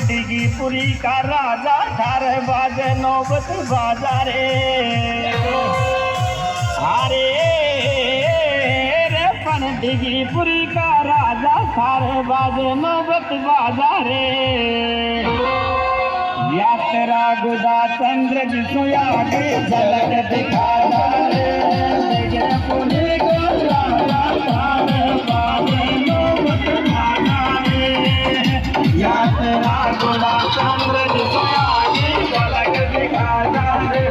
डिगीपुरी का राजा ठार बाजे नौबत बाजारे अरे रे पण डिगीपुरी का राजा ठार बाजे नौबत बाजारे या तेरा गुदा चंद्र जिसो आगे झलक दिखाना रे डिगीपुरी का राजा ठार बाजे नौबत बाजारे या तेरा गुदा चंद्र जिसो आगे झलक दिखाना रे।